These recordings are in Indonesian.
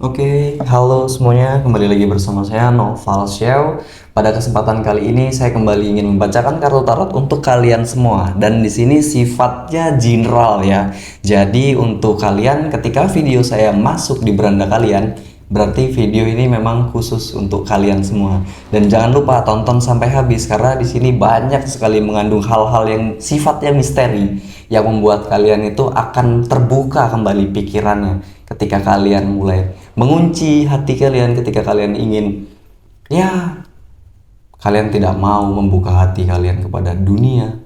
Oke, halo semuanya, kembali lagi bersama saya Noval Xiao. Pada kesempatan kali ini saya kembali ingin membacakan kartu tarot untuk kalian semua, dan di sini sifatnya general ya. Jadi untuk kalian ketika video saya masuk di beranda kalian, berarti video ini memang khusus untuk kalian semua. Dan jangan lupa tonton sampai habis karena di sini banyak sekali mengandung hal-hal yang sifatnya misteri yang membuat kalian itu akan terbuka kembali pikirannya ketika kalian mulai mengunci hati kalian, ketika kalian ingin, ya, kalian tidak mau membuka hati kalian kepada dunia,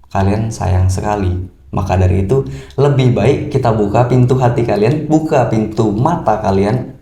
kalian sayang sekali. Maka dari itu lebih baik kita buka pintu hati kalian, buka pintu mata kalian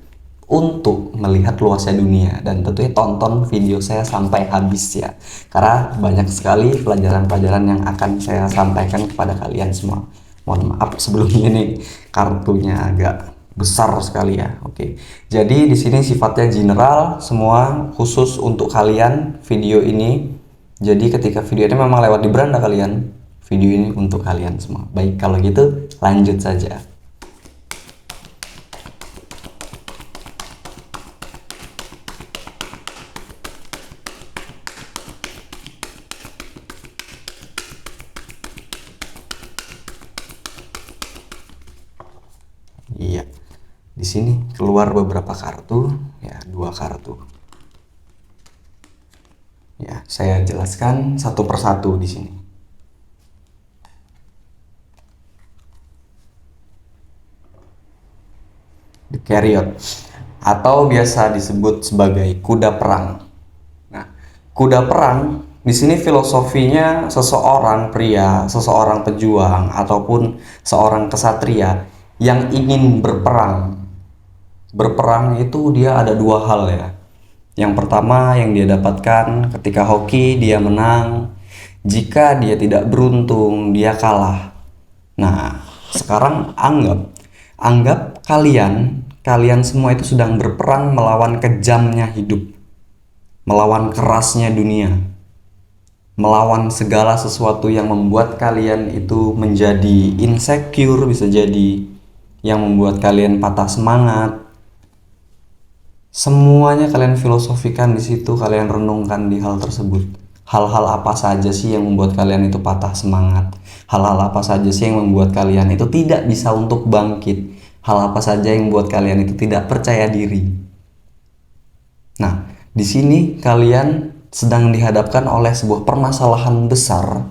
untuk melihat luasnya dunia. Dan tentunya tonton video saya sampai habis ya, karena banyak sekali pelajaran-pelajaran yang akan saya sampaikan kepada kalian semua. Mohon maaf sebelumnya nih, kartunya agak besar sekali ya. Oke. Jadi di sini sifatnya general, semua khusus untuk kalian video ini. Jadi ketika video ini memang lewat di beranda kalian, video ini untuk kalian semua. Baik, kalau gitu lanjut saja. Iya. Di sini keluar beberapa kartu, ya, dua kartu. Ya, saya jelaskan satu persatu di sini. The Chariot, atau biasa disebut sebagai kuda perang. Nah, kuda perang di sini filosofinya seseorang pria, seseorang pejuang ataupun seorang kesatria yang ingin berperang. Berperang itu dia ada dua hal ya. Yang pertama yang dia dapatkan ketika hoki dia menang, jika dia tidak beruntung dia kalah. Nah, sekarang anggap kalian semua itu sedang berperang melawan kejamnya hidup, melawan kerasnya dunia, melawan segala sesuatu yang membuat kalian itu menjadi insecure, bisa jadi yang membuat kalian patah semangat. Semuanya kalian filosofikan di situ, kalian renungkan di hal tersebut. Hal-hal apa saja sih yang membuat kalian itu patah semangat? Hal-hal apa saja sih yang membuat kalian itu tidak bisa untuk bangkit? Hal apa saja yang membuat kalian itu tidak percaya diri? Nah, di sini kalian sedang dihadapkan oleh sebuah permasalahan besar,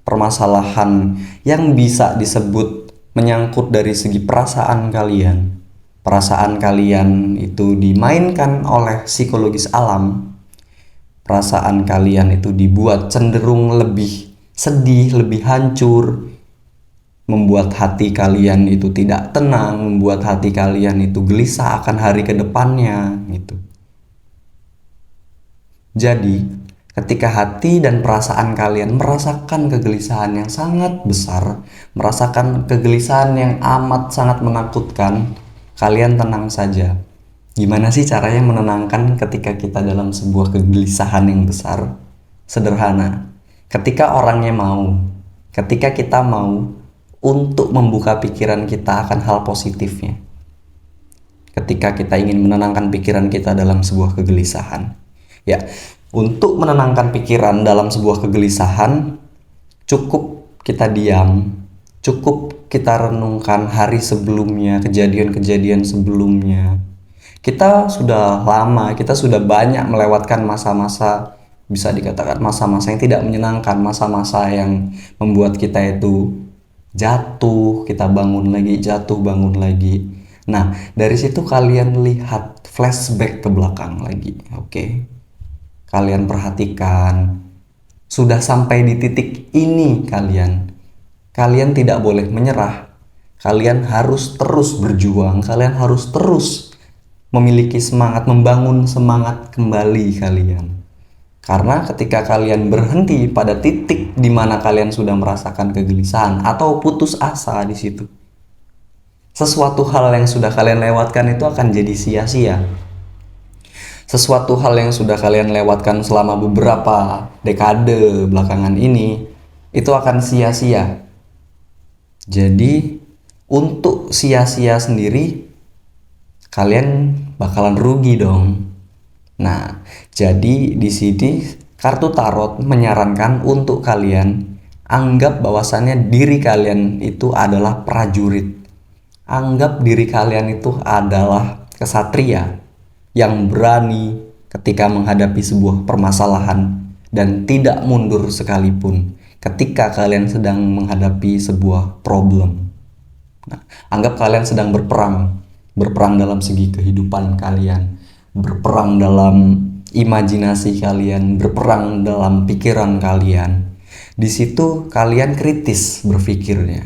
permasalahan yang bisa disebut menyangkut dari segi perasaan kalian. Perasaan kalian itu dimainkan oleh psikologis alam. Perasaan kalian itu dibuat cenderung lebih sedih, lebih hancur, membuat hati kalian itu tidak tenang, membuat hati kalian itu gelisah akan hari ke depannya gitu. Jadi, ketika hati dan perasaan kalian merasakan kegelisahan yang sangat besar, merasakan kegelisahan yang amat sangat menakutkan, kalian tenang saja. Gimana sih caranya menenangkan ketika kita dalam sebuah kegelisahan yang besar? Sederhana. Ketika orangnya mau, ketika kita mau untuk membuka pikiran kita akan hal positifnya. Ketika kita ingin menenangkan pikiran kita dalam sebuah kegelisahan. Ya, untuk menenangkan pikiran dalam sebuah kegelisahan, cukup kita diam, cukup kita renungkan hari sebelumnya, kejadian-kejadian sebelumnya. Kita sudah lama, kita sudah banyak melewatkan masa-masa, bisa dikatakan masa-masa yang tidak menyenangkan, masa-masa yang membuat kita itu jatuh, kita bangun lagi, jatuh, bangun lagi. Nah, dari situ kalian lihat flashback ke belakang lagi, oke? Kalian perhatikan, sudah sampai di titik ini kalian tidak boleh menyerah. Kalian harus terus berjuang, kalian harus terus memiliki semangat, membangun semangat kembali kalian. Karena ketika kalian berhenti pada titik di mana kalian sudah merasakan kegelisahan atau putus asa di situ, sesuatu hal yang sudah kalian lewatkan itu akan jadi sia-sia. Sesuatu hal yang sudah kalian lewatkan selama beberapa dekade belakangan ini, itu akan sia-sia. Jadi, untuk sia-sia sendiri, kalian bakalan rugi dong. Nah, jadi di sini kartu tarot menyarankan untuk kalian anggap bahwasannya diri kalian itu adalah prajurit. Anggap diri kalian itu adalah kesatria yang berani ketika menghadapi sebuah permasalahan dan tidak mundur sekalipun ketika kalian sedang menghadapi sebuah problem. Nah, anggap kalian sedang berperang dalam segi kehidupan kalian, berperang dalam imajinasi kalian, berperang dalam pikiran kalian. Di situ kalian kritis berpikirnya.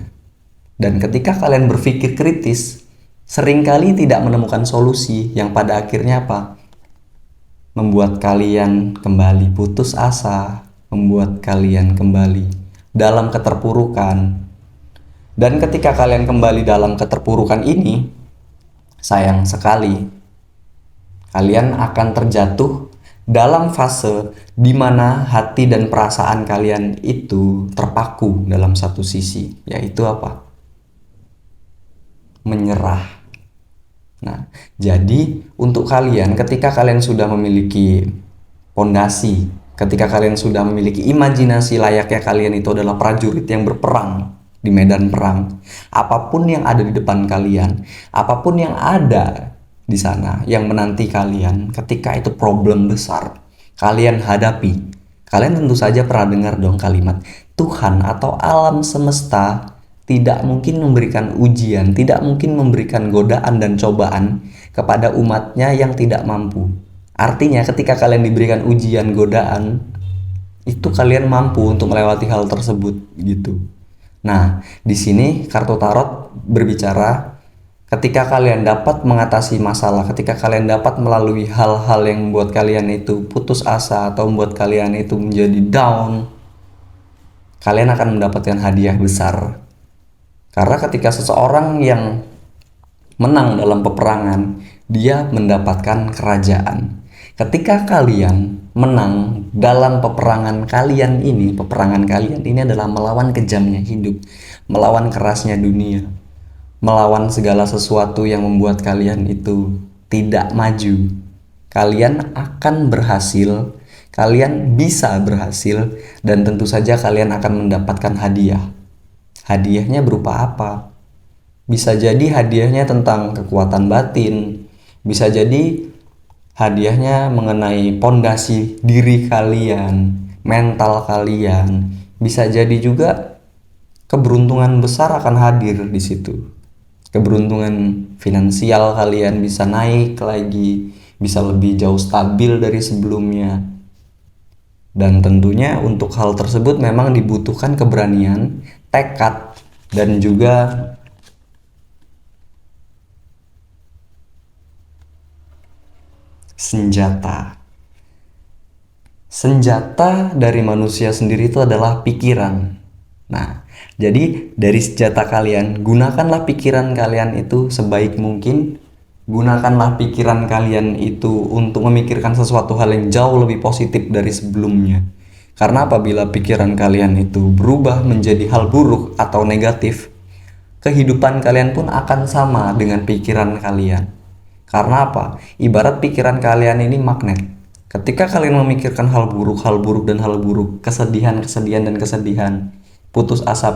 Dan ketika kalian berpikir kritis, seringkali tidak menemukan solusi yang pada akhirnya apa? Membuat kalian kembali putus asa, membuat kalian kembali dalam keterpurukan. Dan ketika kalian kembali dalam keterpurukan ini, sayang sekali, kalian akan terjatuh dalam fase di mana hati dan perasaan kalian itu terpaku dalam satu sisi, yaitu apa? Menyerah. Nah, jadi untuk kalian ketika kalian sudah memiliki pondasi, ketika kalian sudah memiliki imajinasi layaknya kalian itu adalah prajurit yang berperang di medan perang, apapun yang ada di depan kalian, apapun yang ada di sana yang menanti kalian ketika itu problem besar kalian hadapi. Kalian tentu saja pernah dengar dong kalimat Tuhan atau alam semesta tidak mungkin memberikan ujian, tidak mungkin memberikan godaan dan cobaan kepada umatnya yang tidak mampu. Artinya ketika kalian diberikan ujian, godaan, itu kalian mampu untuk melewati hal tersebut gitu. Nah, di sini kartu tarot berbicara ketika kalian dapat mengatasi masalah, ketika kalian dapat melalui hal-hal yang membuat kalian itu putus asa atau membuat kalian itu menjadi down, kalian akan mendapatkan hadiah besar. Karena ketika seseorang yang menang dalam peperangan, dia mendapatkan kerajaan. Ketika kalian menang dalam peperangan kalian ini adalah melawan kejamnya hidup, melawan kerasnya dunia, melawan segala sesuatu yang membuat kalian itu tidak maju. Kalian akan berhasil, kalian bisa berhasil, dan tentu saja kalian akan mendapatkan hadiah. Hadiahnya berupa apa? Bisa jadi hadiahnya tentang kekuatan batin, bisa jadi hadiahnya mengenai pondasi diri kalian, mental kalian, bisa jadi juga keberuntungan besar akan hadir di situ. Keberuntungan finansial kalian bisa naik lagi, bisa lebih jauh stabil dari sebelumnya. Dan tentunya untuk hal tersebut memang dibutuhkan keberanian, tekad, dan juga senjata. Senjata dari manusia sendiri itu adalah pikiran. Nah, jadi dari senjata kalian, gunakanlah pikiran kalian itu sebaik mungkin. Gunakanlah pikiran kalian itu untuk memikirkan sesuatu hal yang jauh lebih positif dari sebelumnya. Karena apabila pikiran kalian itu berubah menjadi hal buruk atau negatif, kehidupan kalian pun akan sama dengan pikiran kalian. Karena apa? Ibarat pikiran kalian ini magnet. Ketika kalian memikirkan hal buruk dan hal buruk, kesedihan dan kesedihan, putus asa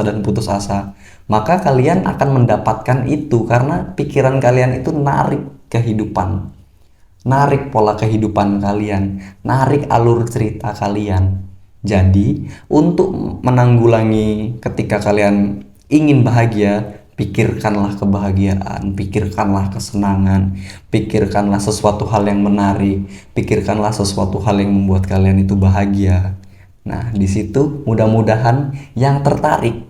dan putus asa, maka kalian akan mendapatkan itu karena pikiran kalian itu narik kehidupan, narik pola kehidupan kalian, narik alur cerita kalian. Jadi untuk menanggulangi ketika kalian ingin bahagia, pikirkanlah kebahagiaan, pikirkanlah kesenangan, pikirkanlah sesuatu hal yang menarik, pikirkanlah sesuatu hal yang membuat kalian itu bahagia. Nah, di situ mudah-mudahan yang tertarik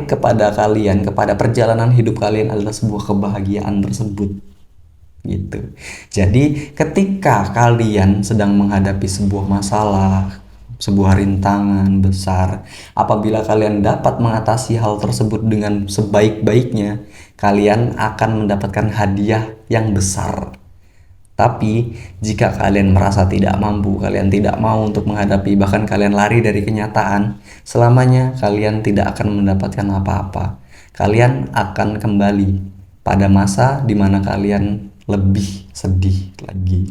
kepada kalian, kepada perjalanan hidup kalian adalah sebuah kebahagiaan tersebut. Gitu. Jadi, ketika kalian sedang menghadapi sebuah masalah, sebuah rintangan besar, apabila kalian dapat mengatasi hal tersebut dengan sebaik-baiknya, kalian akan mendapatkan hadiah yang besar. Tapi jika kalian merasa tidak mampu, kalian tidak mau untuk menghadapi, bahkan kalian lari dari kenyataan, selamanya kalian tidak akan mendapatkan apa-apa. Kalian akan kembali pada masa dimana kalian lebih sedih lagi.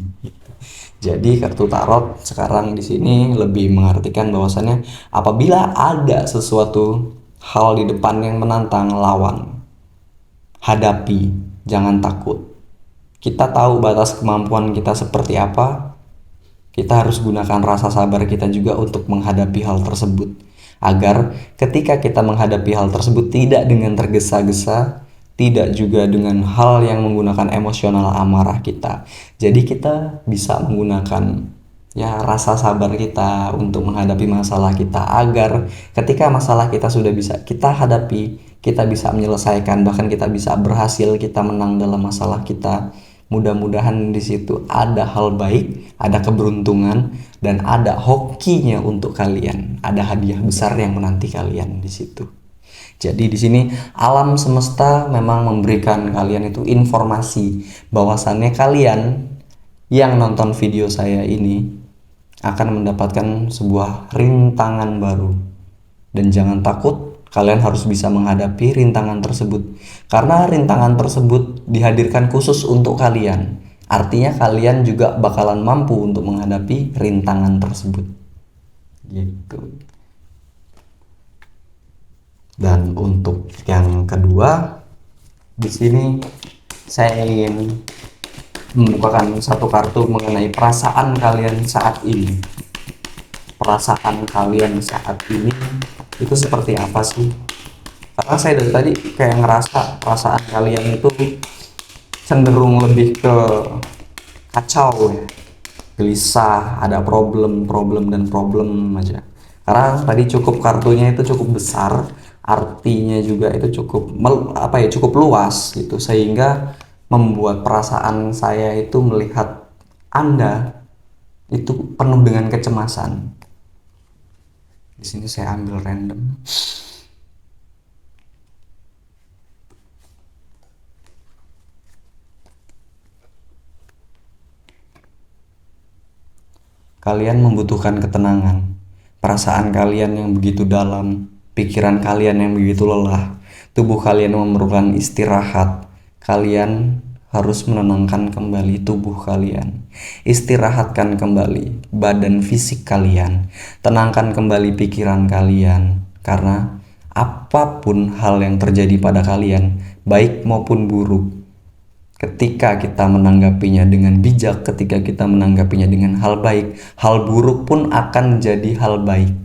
Jadi kartu tarot sekarang di sini lebih mengartikan bahwasannya apabila ada sesuatu hal di depan yang menantang, lawan, hadapi, jangan takut. Kita tahu batas kemampuan kita seperti apa. Kita harus gunakan rasa sabar kita juga untuk menghadapi hal tersebut. Agar ketika kita menghadapi hal tersebut tidak dengan tergesa-gesa, tidak juga dengan hal yang menggunakan emosional amarah kita. Jadi kita bisa menggunakan ya rasa sabar kita untuk menghadapi masalah kita, agar ketika masalah kita sudah bisa kita hadapi, kita bisa menyelesaikan, bahkan kita bisa berhasil, kita menang dalam masalah kita. Mudah-mudahan di situ ada hal baik, ada keberuntungan, dan ada hokinya untuk kalian. Ada hadiah besar yang menanti kalian di situ. Jadi di sini alam semesta memang memberikan kalian itu informasi bahwasannya kalian yang nonton video saya ini akan mendapatkan sebuah rintangan baru. Dan jangan takut, kalian harus bisa menghadapi rintangan tersebut. Karena rintangan tersebut dihadirkan khusus untuk kalian. Artinya kalian juga bakalan mampu untuk menghadapi rintangan tersebut. Gitu. Dan untuk yang kedua, di sini saya ingin membukakan satu kartu mengenai perasaan kalian saat ini. Perasaan kalian saat ini itu seperti apa sih? Karena saya dari tadi kayak ngerasa perasaan kalian itu cenderung lebih ke kacau ya, gelisah, ada problem aja. Karena tadi kartunya itu cukup besar, artinya juga itu cukup luas gitu, sehingga membuat perasaan saya itu melihat Anda itu penuh dengan kecemasan. Di sini saya ambil random. Kalian membutuhkan ketenangan. Perasaan kalian yang begitu dalam, pikiran kalian yang begitu lelah, tubuh kalian memerlukan istirahat. Kalian harus menenangkan kembali tubuh kalian. Istirahatkan kembali badan fisik kalian. Tenangkan kembali pikiran kalian. Karena apapun hal yang terjadi pada kalian, baik maupun buruk, ketika kita menanggapinya dengan bijak, ketika kita menanggapinya dengan hal baik, hal buruk pun akan jadi hal baik.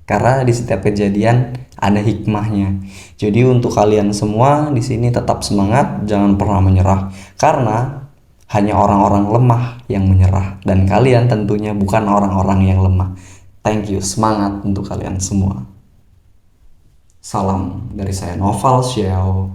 Karena di setiap kejadian ada hikmahnya. Jadi untuk kalian semua di sini tetap semangat, jangan pernah menyerah. Karena hanya orang-orang lemah yang menyerah, dan kalian tentunya bukan orang-orang yang lemah. Thank you, semangat untuk kalian semua. Salam dari saya, Noval Xiao.